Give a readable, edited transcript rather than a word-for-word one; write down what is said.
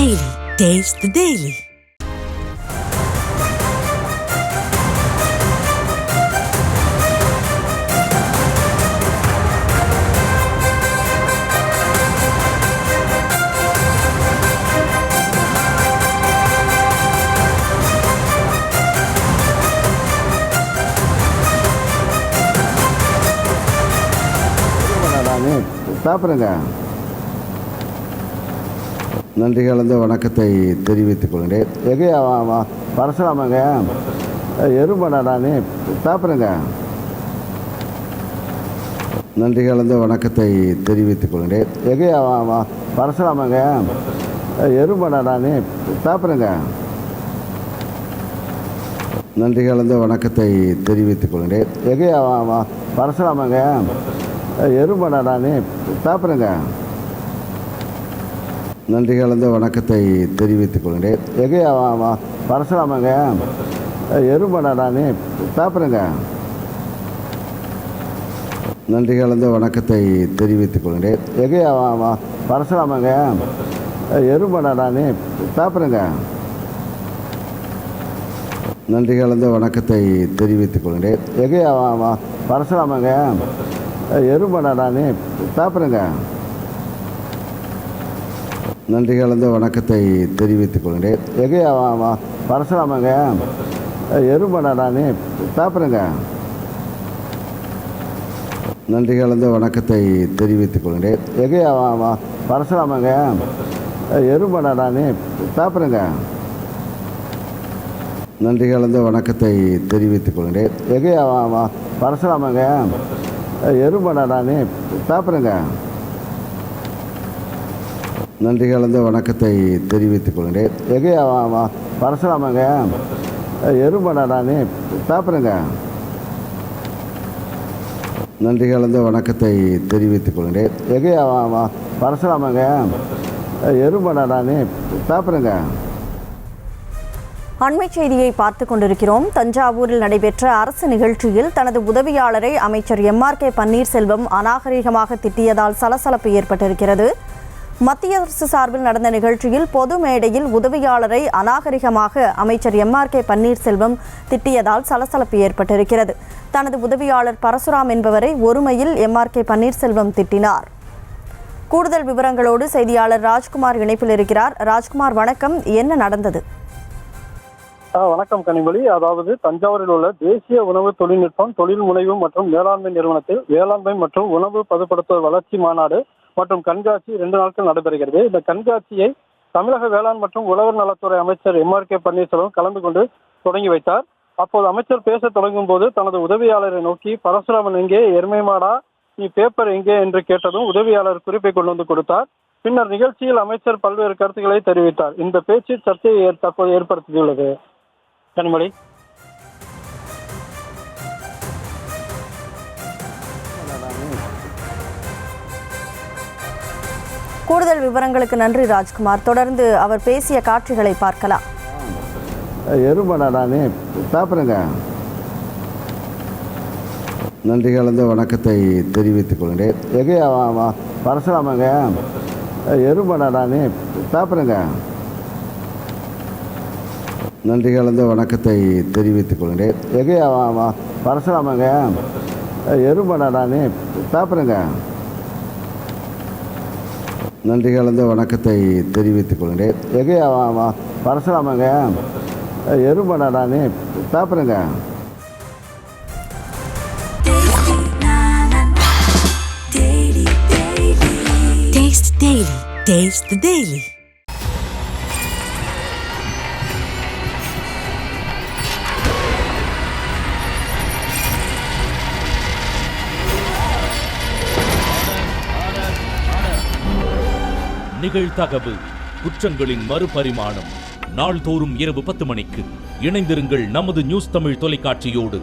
Daily. Taste the Daily. சாப்பிடுங்க. நன்றி கலந்த வணக்கத்தை தெரிவித்துக் கொள்கிறேன். எகையா பரசுராமங்க எறும்படாடானே சாப்பிடுங்க. நன்றி கலந்த வணக்கத்தை தெரிவித்துக் கொள்கிறேன். எகையா பரசுராமங்க எறும்படாடானே சாப்பிடுங்க. நன்றி கலந்த வணக்கத்தை தெரிவித்துக் கொள்கிறேன். எகையா பரசுராமங்க எறும்படாடானே சாப்பிடுங்க. நன்றி கலந்த வணக்கத்தை தெரிவித்துக் கொள்கிறேன். எகையா பரசுராமங்க எறும்படாடானே சாப்பிடுங்க. நன்றி கலந்த வணக்கத்தை தெரிவித்துக் கொள்கிறேன். எகையா பரசுராமங்க எறும்படாடானே சாப்பிடுங்க. நன்றி கலந்த வணக்கத்தை தெரிவித்துக் கொள்கிறேன். எகையா பரசுராமங்க எறும்படாடானே சாப்பிடுங்க. நன்றி கலந்த வணக்கத்தை தெரிவித்துக் கொள்கிறேன். எகையா பரசுராமங்க எறும்படாடானே சாப்பிடுங்க. நன்றி கலந்த வணக்கத்தை தெரிவித்துக் கொள்கிறேன். எகையா பரசுராமங்க எறும்படாடானே சாப்பிடுங்க. நன்றி கலந்த வணக்கத்தை தெரிவித்துக் கொள்கிறேன். எகையா பரசுராமங்க எறும்படாடானே சாப்பிடுங்க. நன்றி கலந்த வணக்கத்தை தெரிவித்துக் கொள்கிறேன். எகையா பரசுராமங்க எறும்படாடானே சாப்பிடுங்க. நன்றி கலந்த வணக்கத்தை தெரிவித்துக் கொள்கிறேன். எகையா பரசுராமங்க எறும்படாடானே சாப்பிடுங்க. அண்மை செய்தியை பார்த்து கொண்டிருக்கிறோம். தஞ்சாவூரில் நடைபெற்ற அரசு நிகழ்ச்சியில் தனது உதவியாளரை அமைச்சர் எம்.ஆர்.கே. பன்னீர்செல்வம் அநாகரிகமாக திட்டியதால் சலசலப்பு ஏற்பட்டிருக்கிறது. மத்திய அரசு சார்பில் நடந்த நிகழ்ச்சியில் பொது மேடையில் உதவியாளரை அநாகரிகமாக அமைச்சர் எம்.ஆர்.கே. பன்னீர்செல்வம் திட்டியதால் சலசலப்பு ஏற்பட்டிருக்கிறது. தனது உதவியாளர் பரசுராம் என்பவரை ஒருமையில் எம்.ஆர்.கே. பன்னீர்செல்வம் திட்டினார். கூடுதல் விவரங்களோடு செய்தியாளர் ராஜ்குமார் இணைப்பில் இருக்கிறார். ராஜ்குமார், வணக்கம். என்ன நடந்தது? வணக்கம் கனிமொழி. அதாவது தஞ்சாவூரில் உள்ள தேசிய உணவு தொழில்நுட்பம், தொழில் முனைவு மற்றும் மேலாண்மை நிறுவனத்தில் வேளாண்மை மற்றும் உணவு பதப்படுத்துதல் வளர்ச்சி மாநாடு மற்றும் கண்காட்சி 2 நாட்கள் நடைபெறுகிறது. இந்த கண்காட்சியை தமிழக வேளாண் மற்றும் உழவர் நலத்துறை அமைச்சர் எம்.ஆர்.கே. பன்னீர்செல்வம் கலந்து கொண்டு தொடங்கி வைத்தார். அப்போது அமைச்சர் பேச தொடங்கும் போது தனது உதவியாளரை நோக்கி, பரசுராமன் எங்கே, எருமை மாடா, நீ பேப்பர் எங்கே என்று கேட்டதும் உதவியாளர் குறிப்பை கொண்டு வந்து கொடுத்தார். பின்னர் நிகழ்ச்சியில் அமைச்சர் பல்வேறு கருத்துக்களை தெரிவித்தார். இந்த பேச்சு சர்ச்சையை தற்போது ஏற்படுத்தியுள்ளது. கனிமொழி. கூடுதல் விவரங்களுக்கு நன்றி ராஜ்குமார். தொடர்ந்து அவர் பேசிய காட்சிகளை பார்க்கலாம். எறும்படாடானே சாப்பிடுங்க. நன்றி கலந்த வணக்கத்தை தெரிவித்துக் கொள்கிறேன். எகையா பரசுராமங்க எறும்படாடானே சாப்பிடுங்க. நன்றி கலந்த வணக்கத்தை தெரிவித்துக் கொள்கிறேன். எகையா பரசுராமங்க எறும்படாடானே சாப்பிடுங்க. நன்றி கலந்த வணக்கத்தை தெரிவித்துக் கொள்கிறேன். எகையா பரசுராமங்க எறும்படாடானே சாப்பிடுங்க. Taste the Daily. Taste the Daily. நிகழ்தகவு குற்றங்களின் மறுபரிமாணம். நாள்தோறும் இரவு 10 மணிக்கு இணைந்திருங்கள் நமது நியூஸ் தமிழ் தொலைக்காட்சியோடு.